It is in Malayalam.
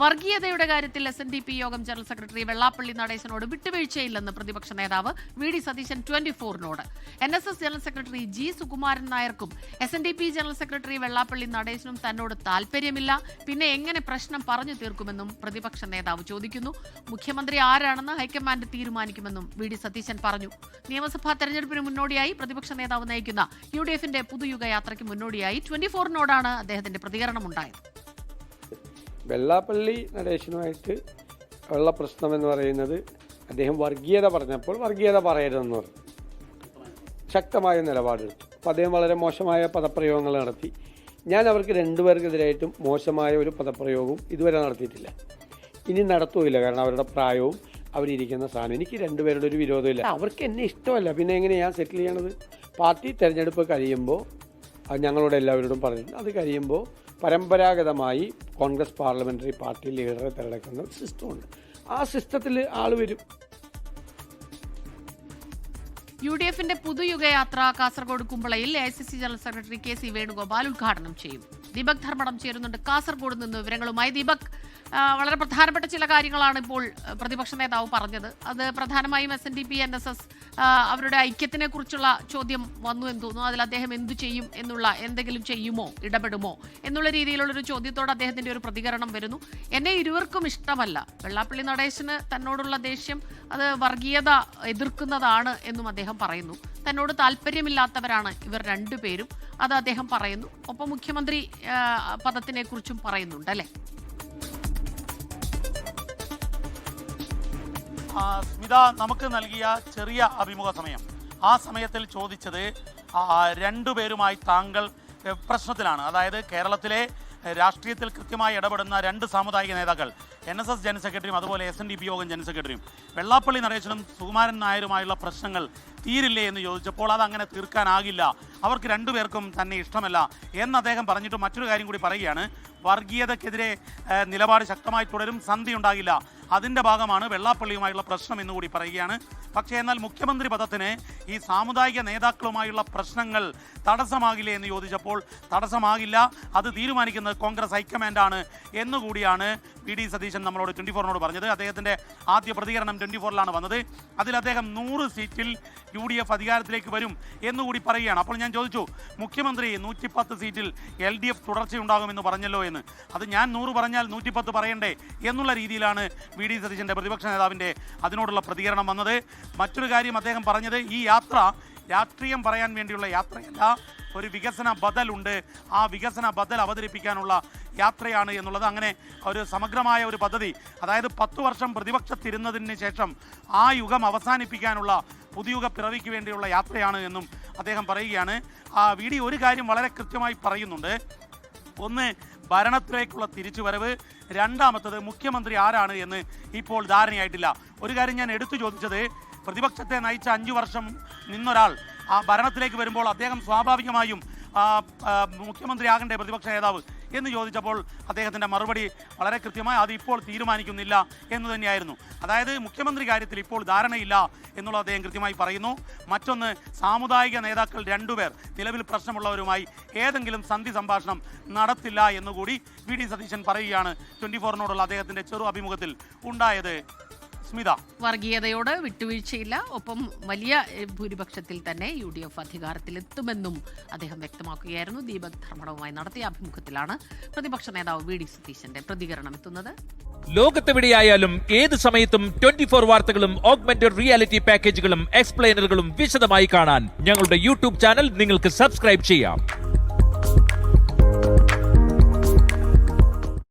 വർഗീയതയുടെ കാര്യത്തിൽ SNDP യോഗം ജനറൽ സെക്രട്ടറി വെള്ളാപ്പള്ളി നടേശനോട് വിട്ടുവീഴ്ചയില്ലെന്ന് പ്രതിപക്ഷ നേതാവ് VD സതീശൻ 24-നോട്. NSS general secretary G Sukumaran നായർക്കും SNDP ജനറൽ സെക്രട്ടറി വെള്ളാപ്പള്ളി നടേശനും തന്നോട് താൽപര്യമില്ല, പിന്നെ എങ്ങനെ പ്രശ്നം പറഞ്ഞു തീർക്കുമെന്നും പ്രതിപക്ഷ നേതാവ് ചോദിക്കുന്നു. മുഖ്യമന്ത്രി ആരാണെന്ന് ഹൈക്കമാൻഡ് തീരുമാനിക്കുമെന്നും VD സതീശൻ പറഞ്ഞു. നിയമസഭാ തെരഞ്ഞെടുപ്പിന് മുന്നോടിയായി പ്രതിപക്ഷ നേതാവ് നയിക്കുന്ന UDF-ന്റെ പുതുയുഗ യാത്രയ്ക്ക് മുന്നോടിയായി 24-നോടാണ് അദ്ദേഹത്തിന്റെ പ്രതികരണമുണ്ടായത്. വെള്ളാപ്പള്ളി നടേശനുമായിട്ട് ഉള്ള പ്രശ്നമെന്ന് പറയുന്നത് അദ്ദേഹം വർഗീയത പറഞ്ഞപ്പോൾ വർഗീയത പറയരുതെന്ന് പറഞ്ഞു. ശക്തമായ നിലപാടെടുത്തു. അപ്പോൾ അദ്ദേഹം വളരെ മോശമായ പദപ്രയോഗങ്ങൾ നടത്തി. ഞാൻ അവർക്ക് രണ്ടുപേർക്കെതിരായിട്ടും മോശമായ ഒരു പദപ്രയോഗവും ഇതുവരെ നടത്തിയിട്ടില്ല, ഇനി നടത്തുകയില്ല. കാരണം അവരുടെ പ്രായവും അവരിയ്ക്കുന്ന സാധനം എനിക്ക് രണ്ടുപേരുടെ ഒരു വിരോധമില്ല. അവർക്ക് എന്നെ ഇഷ്ടമല്ല, പിന്നെ എങ്ങനെ ഞാൻ സെറ്റിൽ ചെയ്യണത്? പാർട്ടി തിരഞ്ഞെടുപ്പ് കഴിയുമ്പോൾ ഞങ്ങളോട് എല്ലാവരോടും പറഞ്ഞിട്ടുണ്ട്, അത് കഴിയുമ്പോൾ പരമ്പരാഗതമായി കോൺഗ്രസ് പാർലമെന്ററി പാർട്ടി ലീഡറെ തിരഞ്ഞെടുക്കുന്ന ഒരു സിസ്റ്റമുണ്ട്. ആ സിസ്റ്റത്തിൽ ആൾ വരും. UDF-ന്റെ പുതുയുഗയാത്ര കാസർഗോഡ് കുമ്പളയിൽ AICC general secretary KC Venugopal ഉദ്ഘാടനം ചെയ്യും. ദീപക് ധർമ്മടം ചേരുന്നുണ്ട് കാസർഗോഡ് നിന്ന് വിവരങ്ങളുമായി. ദീപക്, വളരെ പ്രധാനപ്പെട്ട ചില കാര്യങ്ങളാണ് ഇപ്പോൾ പ്രതിപക്ഷ നേതാവ് പറഞ്ഞത്. അത് പ്രധാനമായും SNDP NSS അവരുടെ ഐക്യത്തിനെ കുറിച്ചുള്ള ചോദ്യം വന്നു എന്ന് തോന്നുന്നു. അതിൽ അദ്ദേഹം എന്തു ചെയ്യും എന്നുള്ള, എന്തെങ്കിലും ചെയ്യുമോ, ഇടപെടുമോ എന്നുള്ള രീതിയിലുള്ളൊരു ചോദ്യത്തോട് അദ്ദേഹത്തിന്റെ ഒരു പ്രതികരണം വരുന്നു. എന്നെ ഇരുവർക്കും ഇഷ്ടമല്ല, വെള്ളാപ്പള്ളി നടേശന് തന്നോടുള്ള ദേഷ്യം അത് വർഗീയത എതിർക്കുന്നതാണ് എന്നും അദ്ദേഹം പറയുന്നു. തന്നോട് താല്പര്യമില്ലാത്തവരാണ് ഇവർ രണ്ടുപേരും, അത് അദ്ദേഹം പറയുന്നു. ഒപ്പം മുഖ്യമന്ത്രി പദത്തിനെ കുറിച്ചും പറയുന്നുണ്ട് അല്ലേ? സ്മിത നമുക്ക് നൽകിയ ചെറിയ അഭിമുഖ സമയം, ആ സമയത്തിൽ ചോദിച്ചത് രണ്ടുപേരുമായി താങ്കൾ പ്രശ്നത്തിലാണ്. അതായത് കേരളത്തിലെ രാഷ്ട്രീയത്തിൽ കൃത്യമായി ഇടപെടുന്ന രണ്ട് സാമുദായിക നേതാക്കൾ, NSS ജനറൽ സെക്രട്ടറിയും അതുപോലെ SNDP യോഗം ജനറൽ സെക്രട്ടറിയും, വെള്ളാപ്പള്ളി നടേശനും സുകുമാരൻ നായരുമായുള്ള പ്രശ്നങ്ങൾ തീരില്ലേ എന്ന് ചോദിച്ചപ്പോൾ അതങ്ങനെ തീർക്കാനാകില്ല, അവർക്ക് രണ്ടുപേർക്കും തന്നെ ഇഷ്ടമല്ല എന്ന് അദ്ദേഹം പറഞ്ഞിട്ട് മറ്റൊരു കാര്യം കൂടി പറയുകയാണ്. വർഗീയതയ്ക്കെതിരെ നിലപാട് ശക്തമായി തുടരും, സന്ധി ഉണ്ടാകില്ല, അതിൻ്റെ ഭാഗമാണ് വെള്ളാപ്പള്ളിയുമായുള്ള പ്രശ്നം എന്നുകൂടി പറയുകയാണ്. പക്ഷേ എന്നാൽ മുഖ്യമന്ത്രി പദത്തിന് ഈ സാമുദായിക നേതാക്കളുമായുള്ള പ്രശ്നങ്ങൾ തടസ്സമാകില്ലേ എന്ന് ചോദിച്ചപ്പോൾ തടസ്സമാകില്ല, അത് തീരുമാനിക്കുന്നത് കോൺഗ്രസ് ഹൈക്കമാൻഡാണ് എന്നുകൂടിയാണ് VD സതീശൻ നമ്മളോട് 24-നോട് പറഞ്ഞത്. അദ്ദേഹത്തിൻ്റെ ആദ്യ പ്രതികരണം 24-ലാണ് വന്നത്. അതിൽ അദ്ദേഹം 100 സീറ്റിൽ UDF അധികാരത്തിലേക്ക് വരും എന്നുകൂടി പറയുകയാണ്. അപ്പോൾ ഞാൻ ചോദിച്ചു, മുഖ്യമന്ത്രി 110 സീറ്റിൽ LDF തുടർച്ചയുണ്ടാകുമെന്ന് പറഞ്ഞല്ലോ എന്ന്. അത് ഞാൻ 100 പറഞ്ഞാൽ 110 പറയണ്ടേ എന്നുള്ള രീതിയിലാണ് VD സതീശൻ്റെ പ്രതിപക്ഷ നേതാവിൻ്റെ അതിനോടുള്ള പ്രതികരണം വന്നത്. മറ്റൊരു കാര്യം അദ്ദേഹം പറഞ്ഞത്, ഈ യാത്ര രാഷ്ട്രീയം പറയാൻ വേണ്ടിയുള്ള യാത്രയല്ല, ഒരു വികസന ബദലുണ്ട്, ആ വികസന ബദൽ അവതരിപ്പിക്കാനുള്ള യാത്രയാണ് എന്നുള്ളത്. അങ്ങനെ ഒരു സമഗ്രമായ ഒരു പദ്ധതി, അതായത് 10 വർഷം പ്രതിപക്ഷത്തിരുന്നതിന് ശേഷം ആ യുഗം അവസാനിപ്പിക്കാനുള്ള പുതുയുഗ പിറവിക്ക് വേണ്ടിയുള്ള യാത്രയാണ് എന്നും അദ്ദേഹം പറയുകയാണ്. VD ഒരു കാര്യം വളരെ കൃത്യമായി പറയുന്നുണ്ട്. ഒന്ന്, ഭരണത്തിലേക്കുള്ള തിരിച്ചുവരവ്. രണ്ടാമത്തത്, മുഖ്യമന്ത്രി ആരാണ് എന്ന് ഇപ്പോൾ ധാരണയായിട്ടില്ല. ഒരു കാര്യം ഞാൻ എടുത്തു ചോദിച്ചത്, പ്രതിപക്ഷത്തെ നയിച്ച 5 വർഷം നിന്നൊരാൾ ആ ഭരണത്തിലേക്ക് വരുമ്പോൾ അദ്ദേഹം സ്വാഭാവികമായും മുഖ്യമന്ത്രിയാകണ്ടേ പ്രതിപക്ഷ നേതാവ് എന്ന് ചോദിച്ചപ്പോൾ അദ്ദേഹത്തിൻ്റെ മറുപടി വളരെ കൃത്യമായി, അത് ഇപ്പോൾ തീരുമാനിക്കുന്നില്ല എന്ന് തന്നെയായിരുന്നു. അതായത് മുഖ്യമന്ത്രി കാര്യത്തിൽ ഇപ്പോൾ ധാരണയില്ല എന്നുള്ളത് അദ്ദേഹം കൃത്യമായി പറയുന്നു. മറ്റൊന്ന്, സാമുദായിക നേതാക്കൾ 2 പേർ നിലവിൽ പ്രശ്നമുള്ളവരുമായി ഏതെങ്കിലും സന്ധി സംഭാഷണം നടത്തില്ല എന്നുകൂടി VD സതീശൻ പറയുകയാണ് 24-നോടുള്ള അദ്ദേഹത്തിൻ്റെ ചെറു അഭിമുഖത്തിൽ ഉണ്ടായത്. സ്മിത, വർഗീയതയോട് വിട്ടുവീഴ്ചയില്ല, ഒപ്പം വലിയ ഭൂരിപക്ഷത്തിൽ തന്നെ UDF അധികാരത്തിലെത്തുമെന്നും അദ്ദേഹം വ്യക്തമാക്കുകയായിരുന്നു. ദീപക് ധർമ്മടവുമായി നടത്തിയ അഭിമുഖത്തിലാണ് പ്രതിപക്ഷ നേതാവ് VD സതീശന്റെ പ്രതികരണം എത്തുന്നത്. ലോകത്തെവിടെയായാലും ഏത് സമയത്തും 24 വാർത്തകളും ഓഗ്മെന്റഡ് റിയാലിറ്റി പാക്കേജുകളും എക്സ്പ്ലെയിനറുകളും വിശദമായി കാണാൻ ഞങ്ങളുടെ YouTube ചാനൽ നിങ്ങൾക്ക് സബ്സ്ക്രൈബ് ചെയ്യാം.